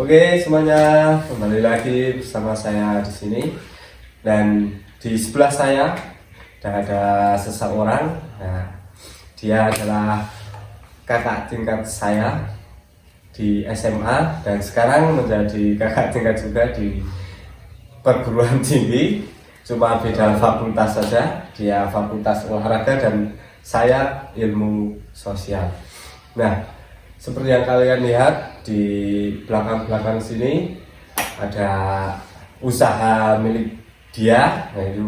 Oke semuanya, kembali lagi bersama saya di sini. Dan di sebelah saya ada seseorang. Nah, dia adalah kakak tingkat saya di SMA dan sekarang menjadi kakak tingkat juga di perguruan tinggi. Cuma beda fakultas saja. Dia fakultas olahraga dan saya ilmu sosial. Nah, seperti yang kalian lihat di belakang-belakang sini ada usaha milik dia, yaitu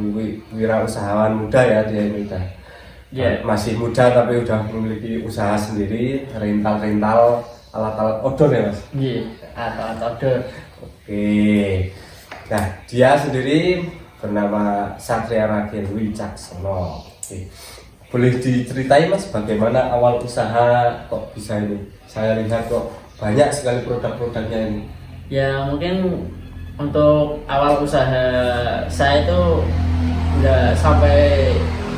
wirausahawan muda ya, dia ini udah masih muda tapi udah memiliki usaha sendiri, rental alat-alat outdoor ya mas? Iya, alat outdoor. Oke, nah dia sendiri bernama Satria Ragil Wicaksono. Oke. Boleh diceritain mas bagaimana awal usaha kok bisa ini? Saya lihat kok banyak sekali produk-produknya ini. Ya mungkin untuk awal usaha saya itu nggak sampai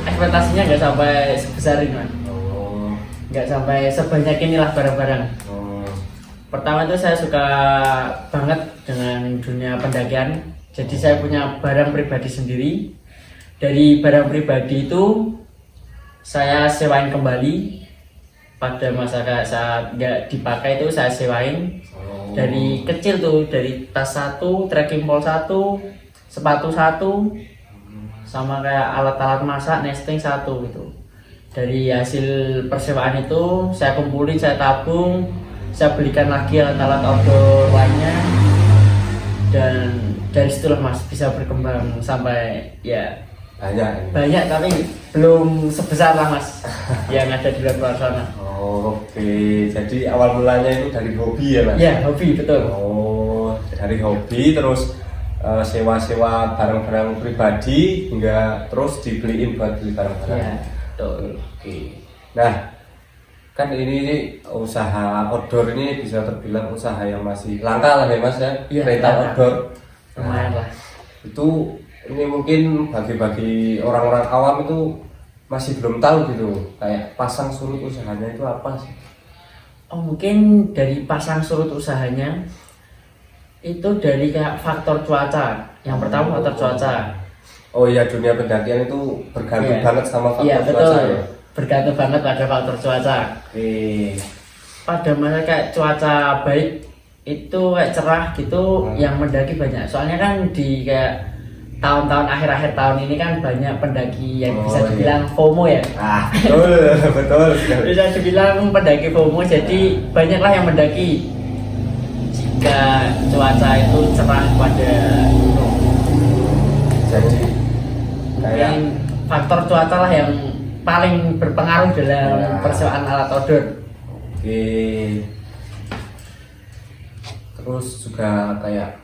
ekspektasinya nggak sampai sebesar ini mas. Nggak sampai sebanyak inilah barang-barang. Pertama itu saya suka banget dengan dunia pendakian. Jadi saya punya barang pribadi sendiri. Dari barang pribadi itu saya sewain kembali pada masa saat nggak dipakai itu saya sewain. Dari kecil tuh, dari tas satu, trekking pole satu, sepatu satu, sama kayak alat-alat masak nesting satu gitu. Dari hasil persewaan itu saya kumpulin, saya tabung, saya belikan lagi alat-alat outdoor lainnya, dan dari situlah mas bisa berkembang sampai ya banyak tapi belum sebesar lah mas yang ada di luar sana. Oke, jadi awal mulanya itu dari hobi ya mas? Ya hobi, betul. Dari hobi terus sewa-sewa barang-barang pribadi hingga terus dibeliin buat beli barang-barang. Ya, betul. Oke. Nah, kan ini usaha outdoor ini bisa terbilang usaha yang masih langka lah ya mas ya? Ya, rental outdoor. Lumayan lah. Itu ini mungkin bagi orang-orang awam itu masih belum tahu gitu kayak pasang surut usahanya itu apa sih? Mungkin dari pasang surut usahanya itu dari kayak faktor cuaca. Yang pertama faktor cuaca. Oh iya, dunia pendakian itu bergantung banget sama faktor betul. cuaca ya? Bergantung banget pada faktor cuaca. Pada masa kayak cuaca baik itu kayak cerah gitu, yang mendaki banyak. Soalnya kan di kayak tahun-tahun akhir-akhir tahun ini kan banyak pendaki yang bisa dibilang FOMO ya. Betul sekali. Bisa dibilang pendaki FOMO, jadi banyaklah yang mendaki jika cuaca itu cerah pada gunung. Jadi kayak faktor cuaca lah yang paling berpengaruh dalam persewaan alat outdoor. Oke. Terus juga kayak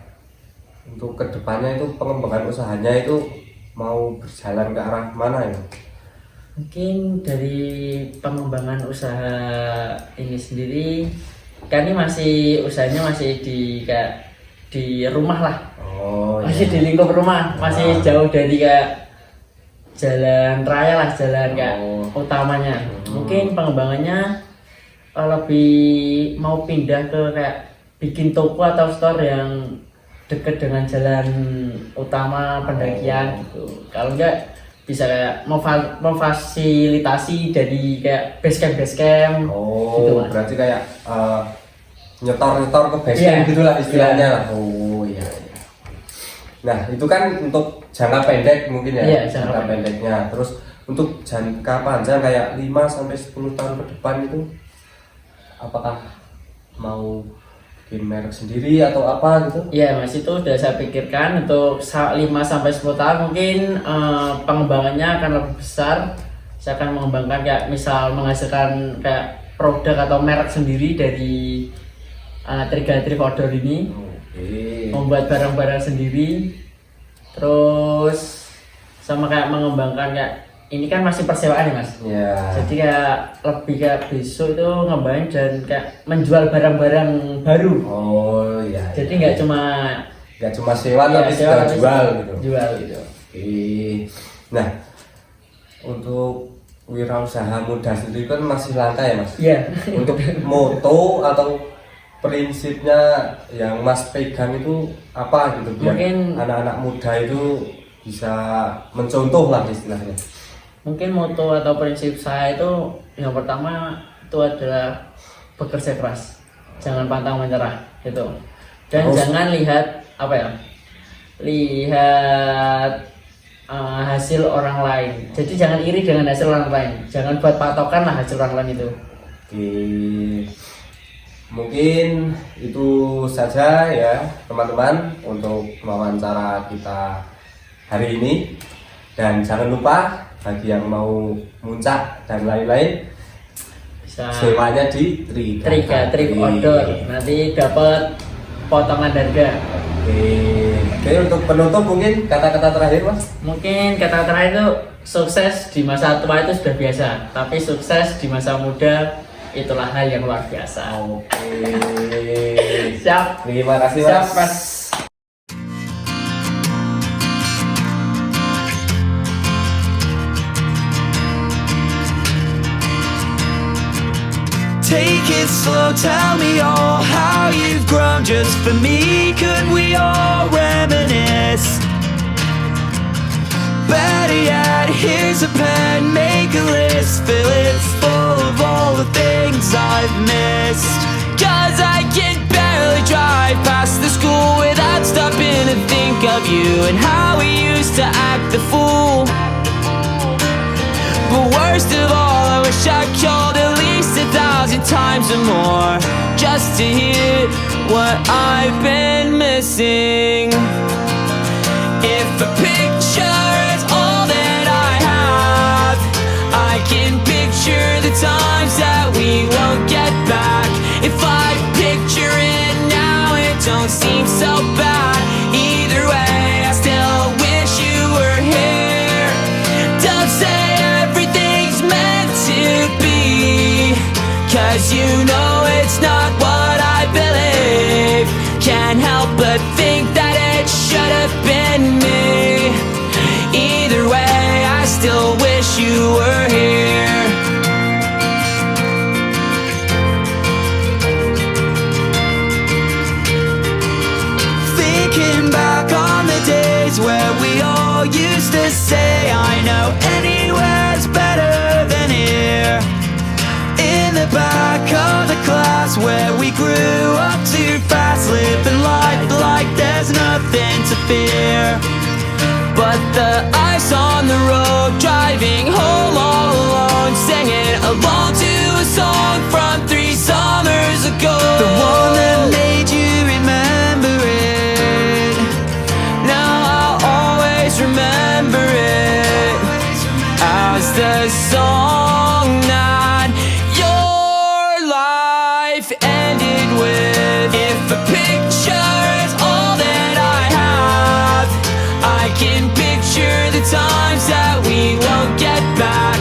untuk kedepannya itu pengembangan usahanya itu mau berjalan ke arah mana ya? Mungkin dari pengembangan usaha ini sendiri, kan ini masih usahanya masih di kayak di rumah lah. Masih di lingkup rumah, masih jauh dari kayak jalan raya lah, jalan kayak utamanya. Mungkin pengembangannya lebih mau pindah ke kayak bikin toko atau store yang dekat dengan jalan utama pendakian gitu. Kalau enggak bisa kayak memfasilitasi dari kayak base camp gitu mas. Berarti kayak nyetor ke base camp gitulah istilahnya lah. Iya. Nah itu kan untuk jangka pendek mungkin ya, jangka pendeknya. Terus untuk jangka panjang kayak 5-10 tahun ke depan itu apakah mau bikin merek sendiri atau apa gitu? Iya mas, itu udah saya pikirkan untuk 5-10 tahun mungkin pengembangannya akan lebih besar. Saya akan mengembangkan kayak misal menghasilkan kayak produk atau merek sendiri dari Trigatri outdoor ini. Membuat barang-barang sendiri, terus sama kayak mengembangkan kayak ini kan masih persewaan ya mas. Jadi kayak lebih kayak besok itu ngembangin dan kayak menjual barang-barang baru. Jadi nggak cuma sewa tapi juga jual gitu. Nah untuk wirausaha muda sendiri kan masih langka ya mas. Iya. Untuk moto atau prinsipnya yang Mas pegang itu apa gitu biar Mungkin- anak-anak muda itu bisa mencontoh lah istilahnya. Mungkin moto atau prinsip saya itu yang pertama itu adalah bekerja keras, jangan pantang menyerah gitu. Dan Terus? jangan lihat apa ya, lihat hasil orang lain. Jadi jangan iri dengan hasil orang lain, jangan buat patokan lah hasil orang lain itu. Oke, mungkin itu saja ya teman-teman untuk wawancara kita hari ini. Dan jangan lupa bagi yang mau muncak dan lain-lain, Bisa sewanya di Trip trip order, nanti dapat potongan harga. Oke, untuk penutup mungkin kata-kata terakhir Mas. Mungkin kata terakhir itu, sukses di masa tua itu sudah biasa, tapi sukses di masa muda itulah hal yang luar biasa. Oke. Siap. Terima kasih Siap, Mas. Mas. Take it slow, tell me all how you've grown just for me. Could we all reminisce? Better yet, here's a pen, make a list, fill it full of all the things I've missed. Cause I can barely drive past the school without stopping to think of you and how we used to act the fool. But worst of all, I wish I called at least 1,000 times or more just to hear what I've been missing. If a picture is all that I have, I can picture the times that we won't get back. If I picture it now, it don't seem so bad. Either way, I still wish you were here. Don't say everything's meant to be, 'cause you know it's not what I believe. Can't help but think that it should have been me. Either way, I still wish you were here. Thinking back on the days where we all used to say, I know anywhere's better than here. In the back of the class where we grew up too fast, living life like there's nothing to fear. But the ice on the road, driving home all alone, singing along to a song from 3 summers ago. The one that made you remember it. Now I'll always remember it as the song that your life ended with. If a picture is all that I have, I can picture the times that we won't get back.